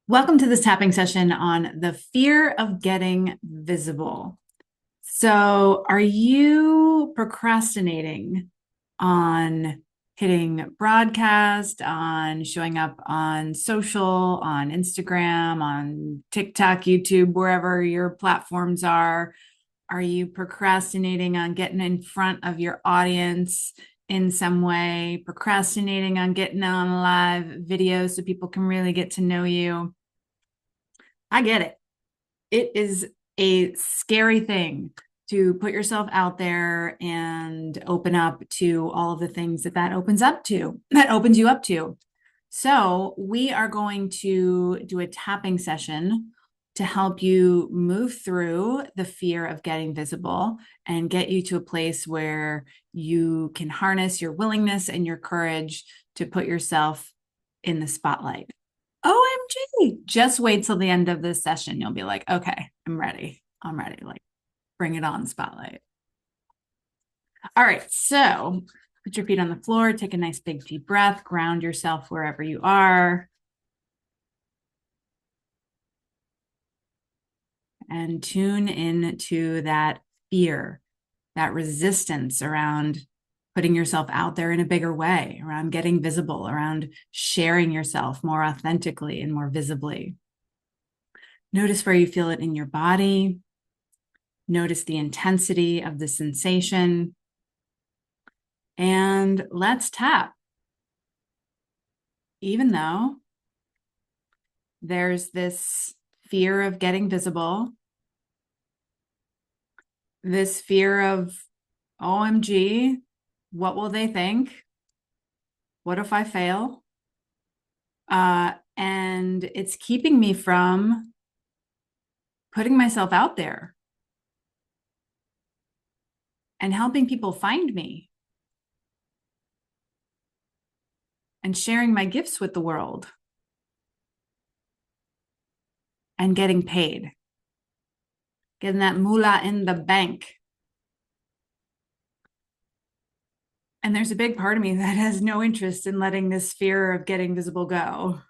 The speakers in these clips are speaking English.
Welcome to this tapping session on the fear of getting visible. So, are you procrastinating on hitting broadcast, on showing up on social, on Instagram, on TikTok, YouTube, wherever your platforms are? Are you procrastinating on getting in front of your audience in some way? Procrastinating on getting on a live video so people can really get to know you? I get it. It is a scary thing to put yourself out there and open up to all of the things that opens you up to. So, we are going to do a tapping session to help you move through the fear of getting visible and get you to a place where you can harness your willingness and your courage to put yourself in the spotlight. OMG. Just wait till the end of this session. You'll be like, okay, I'm ready. I'm ready. Like, bring it on, spotlight. All right. So put your feet on the floor, take a nice big deep breath, ground yourself wherever you are, and tune into that fear, that resistance around putting yourself out there in a bigger way, around getting visible, around sharing yourself more authentically and more visibly. Notice where you feel it in your body. Notice the intensity of the sensation. And let's tap. Even though there's this fear of getting visible, this fear of, OMG, what will they think? What if I fail? And it's keeping me from putting myself out there and helping people find me and sharing my gifts with the world and getting paid, getting that moolah in the bank. And there's a big part of me that has no interest in letting this fear of getting visible go.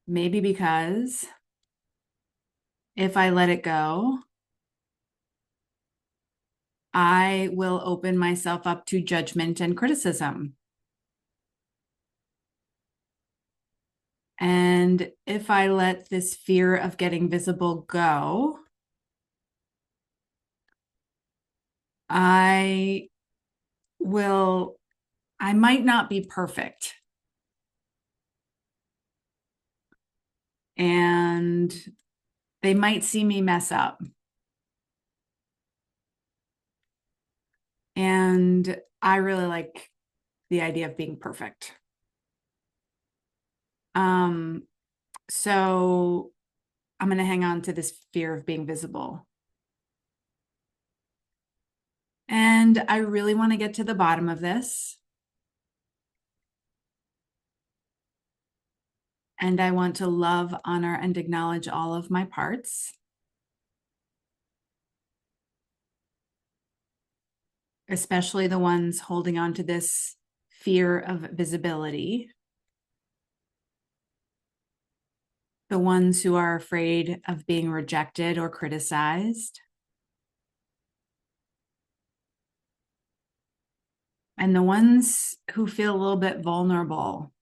Maybe because if I let it go, I will open myself up to judgment and criticism. And if I let this fear of getting visible go, I will, I might not be perfect. And they might see me mess up. And I really like the idea of being perfect. Um, so I'm going to hang on to this fear of being visible. And I really want to get to the bottom of this. And I want to love, honor, and acknowledge all of my parts, especially the ones holding on to this fear of visibility, the ones who are afraid of being rejected or criticized, and the ones who feel a little bit vulnerable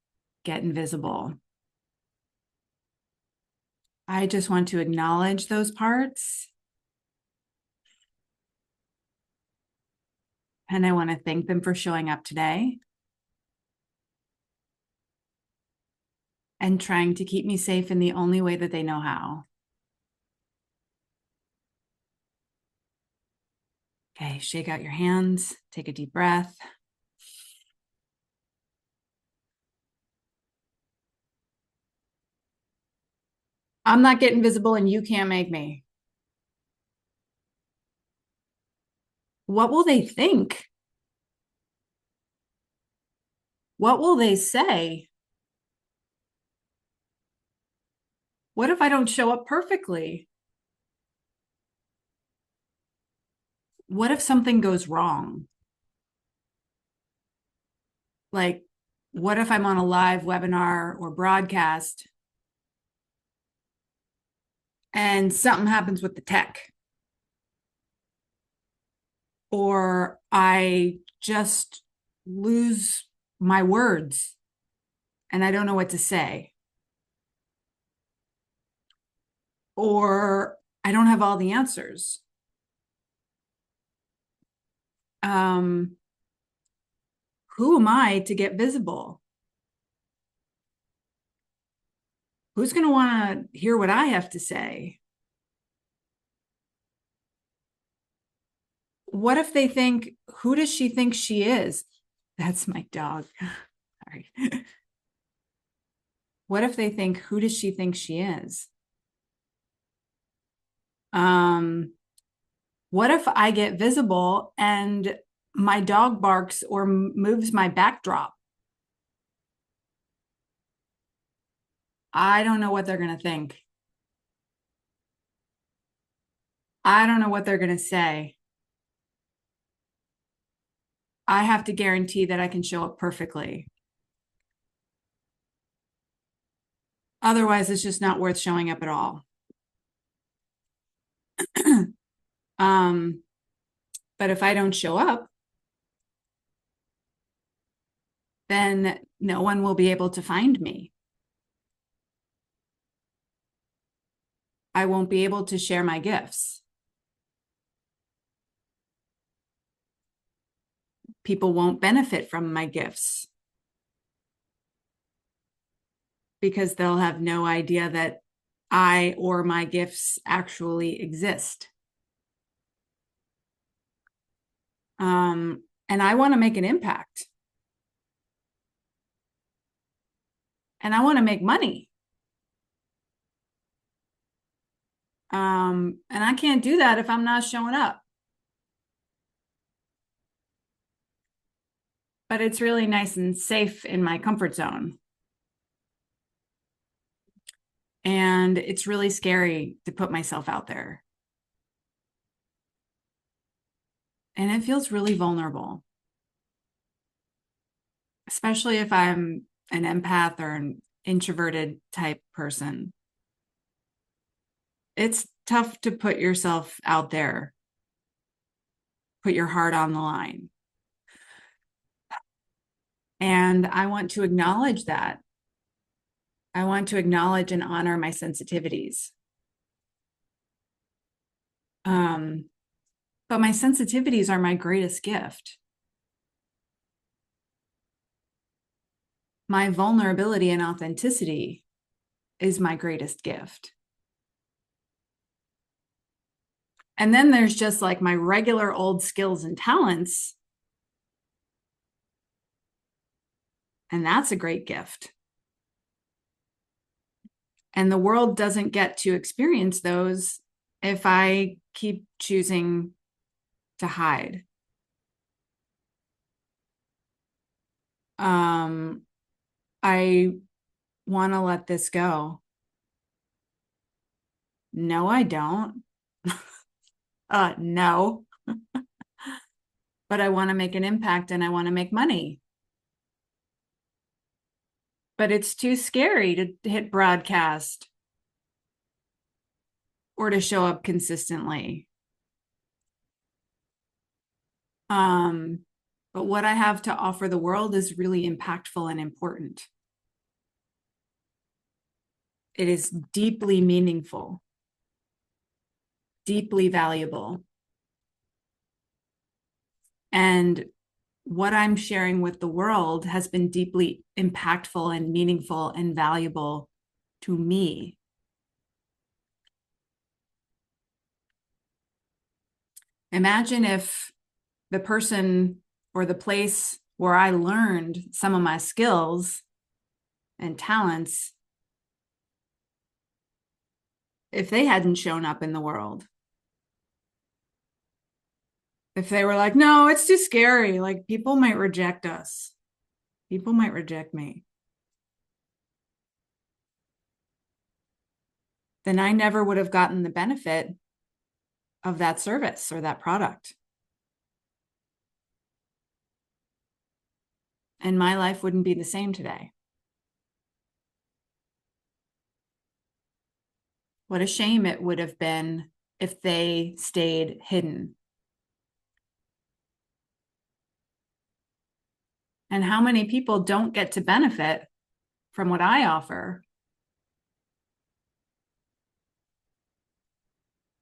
get invisible. I just want to acknowledge those parts. And I want to thank them for showing up today and trying to keep me safe in the only way that they know how. Okay, shake out your hands, take a deep breath. I'm not getting visible and you can't make me. What will they think? What will they say? What if I don't show up perfectly? What if something goes wrong? Like, What if I'm on a live webinar or broadcast and something happens with the tech? Or I just lose my words and I don't know what to say. Or I don't have all the answers. Who am I to get visible? Who's going to want to hear what I have to say? What if they think, who does she think she is? That's my dog. Sorry. What if they think, who does she think she is? What if I get visible and my dog barks or moves my backdrop? I don't know what they're going to think. I don't know what they're going to say. I have to guarantee that I can show up perfectly. Otherwise, it's just not worth showing up at all. But if I don't show up, then no one will be able to find me. I won't be able to share my gifts. People won't benefit from my gifts because they'll have no idea that I or my gifts actually exist. And I want to make an impact. And I want to make money. And I can't do that if I'm not showing up. But it's really nice and safe in my comfort zone. And it's really scary to put myself out there. And it feels really vulnerable, especially if I'm an empath or an introverted type person. It's tough to put yourself out there, put your heart on the line. And I want to acknowledge that. I want to acknowledge and honor my sensitivities. But my sensitivities are my greatest gift. My vulnerability and authenticity is my greatest gift. And then there's just like my regular old skills and talents. And that's a great gift. And the world doesn't get to experience those if I keep choosing to hide. I want to let this go. No, I don't. No. But I want to make an impact and I want to make money. But it's too scary to hit broadcast or to show up consistently. But what I have to offer the world is really impactful and important. It is deeply meaningful, deeply valuable. And what I'm sharing with the world has been deeply impactful and meaningful and valuable to me. Imagine if the person or the place where I learned some of my skills and talents, if they hadn't shown up in the world. If they were like, no, it's too scary, like people might reject us. People might reject me. Then I never would have gotten the benefit of that service or that product. and my life wouldn't be the same today. What a shame it would have been if they stayed hidden. And how many people don't get to benefit from what I offer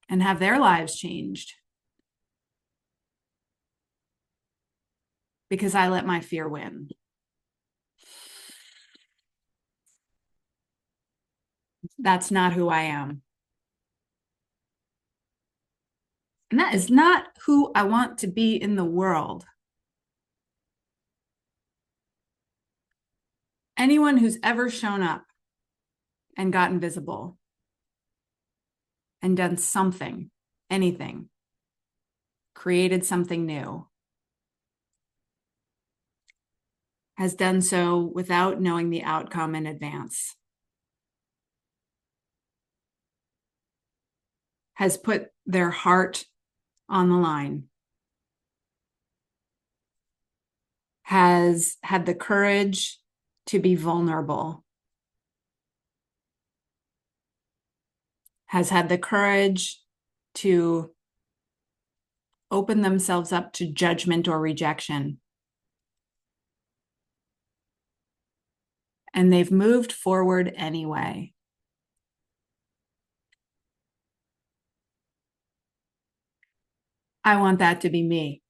and have their lives changed because I let my fear win. That's not who I am. And that is not who I want to be in the world. Anyone who's ever shown up and gotten visible and done something, anything, created something new, has done so without knowing the outcome in advance, has put their heart on the line, has had the courage to be vulnerable, has had the courage to open themselves up to judgment or rejection. And they've moved forward anyway. I want that to be me.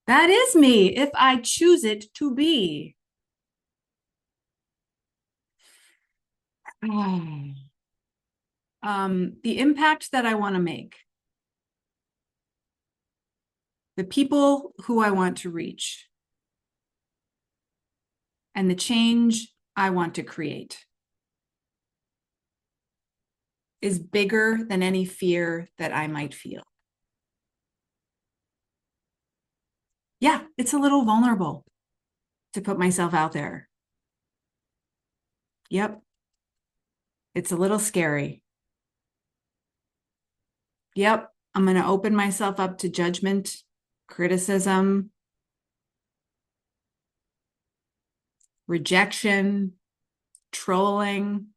That is me if I choose it to be. The impact that I want to make, the people who I want to reach, and the change I want to create is bigger than any fear that I might feel. Yeah, it's a little vulnerable to put myself out there. Yep. It's a little scary. Yep. I'm going to open myself up to judgment, criticism, rejection, trolling,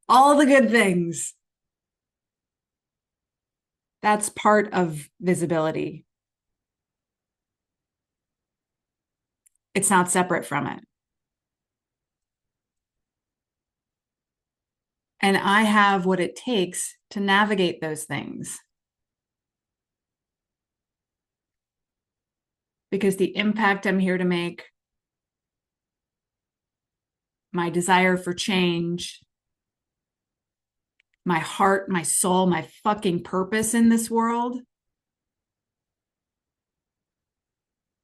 all the good things. That's part of visibility. It's not separate from it. And I have what it takes to navigate those things. Because the impact I'm here to make, my desire for change, my heart, my soul, my fucking purpose in this world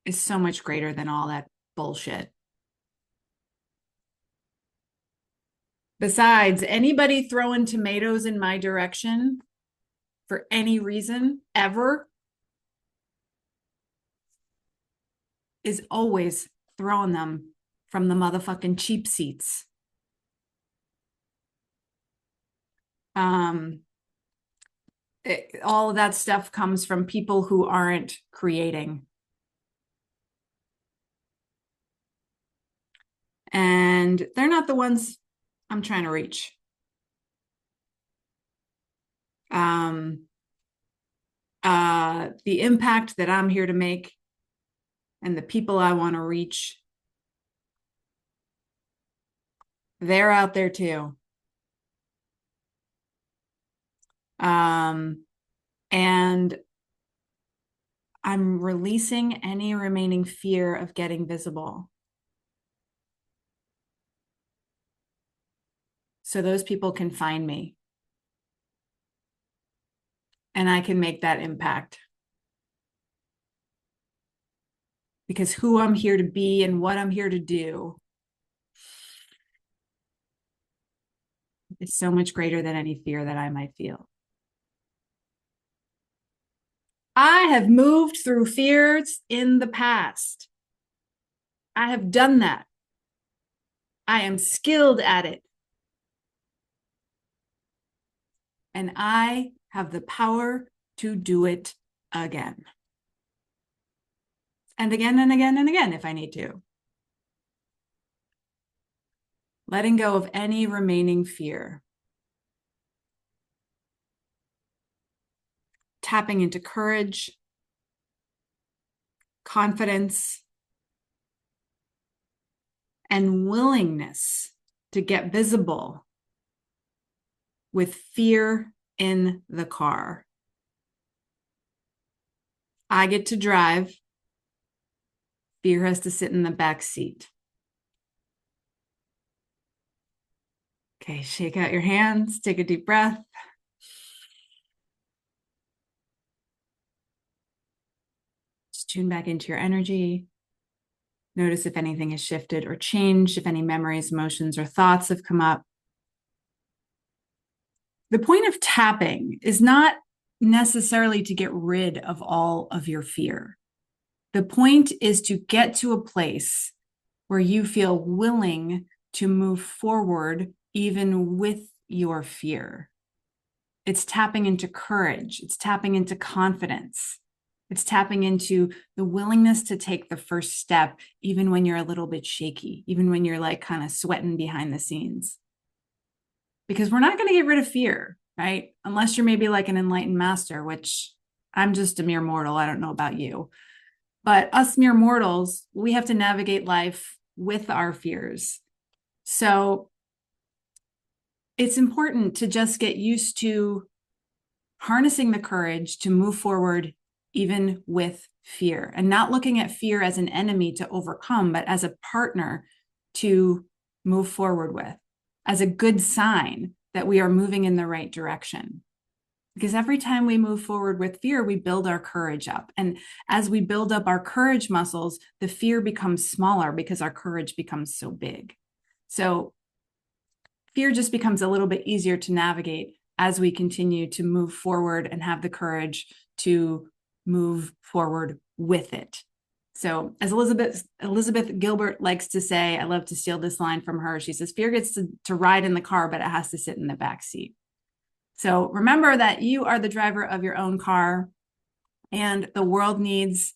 is so much greater than all that bullshit. Besides, anybody throwing tomatoes in my direction for any reason ever is always throwing them from the motherfucking cheap seats. All of that stuff comes from people who aren't creating. And they're not the ones I'm trying to reach. The impact that I'm here to make and the people I want to reach, they're out there too. And I'm releasing any remaining fear of getting visible. So those people can find me. And I can make that impact. Because who I'm here to be and what I'm here to do is so much greater than any fear that I might feel. I have moved through fears in the past. I have done that. I am skilled at it. And I have the power to do it again. and again and again and again if I need to. Letting go of any remaining fear. Tapping into courage, confidence, and willingness to get visible with fear in the car. I get to drive. Fear has to sit in the back seat. Okay, shake out your hands, take a deep breath. Just tune back into your energy. Notice if anything has shifted or changed, if any memories, emotions, or thoughts have come up. The point of tapping is not necessarily to get rid of all of your fear. The point is to get to a place where you feel willing to move forward even with your fear. It's tapping into courage. It's tapping into confidence. It's tapping into the willingness to take the first step, even when you're a little bit shaky, even when you're like kind of sweating behind the scenes. Because we're not going to get rid of fear, right? Unless you're maybe like an enlightened master, which I'm just a mere mortal. I don't know about you. But us mere mortals, we have to navigate life with our fears. So it's important to just get used to harnessing the courage to move forward even with fear, and not looking at fear as an enemy to overcome, but as a partner to move forward with, as a good sign that we are moving in the right direction. Because every time we move forward with fear, we build our courage up. And as we build up our courage muscles, the fear becomes smaller because our courage becomes so big. So fear just becomes a little bit easier to navigate as we continue to move forward and have the courage to move forward with it. So as Elizabeth Gilbert likes to say, I love to steal this line from her. She says, fear gets to ride in the car, but it has to sit in the back seat. So remember that you are the driver of your own car, and the world needs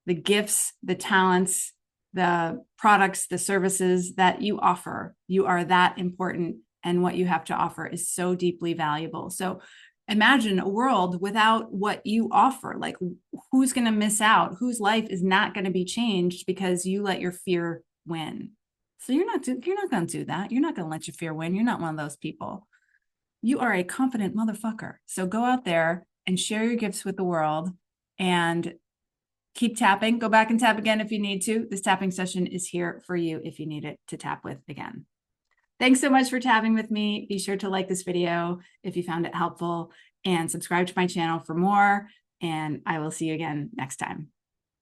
the gifts, the talents, the products, the services that you offer. You are that important, and what you have to offer is so deeply valuable. So imagine a world without what you offer. Like, who's going to miss out? Whose life is not going to be changed because you let your fear win? So you're not going to do that. You're not going to let your fear win. You're not one of those people. You are a confident motherfucker. So go out there and share your gifts with the world and keep tapping. Go back and tap again if you need to. This tapping session is here for you if you need it to tap with again. Thanks so much for tapping with me. Be sure to like this video if you found it helpful, and subscribe to my channel for more. And I will see you again next time.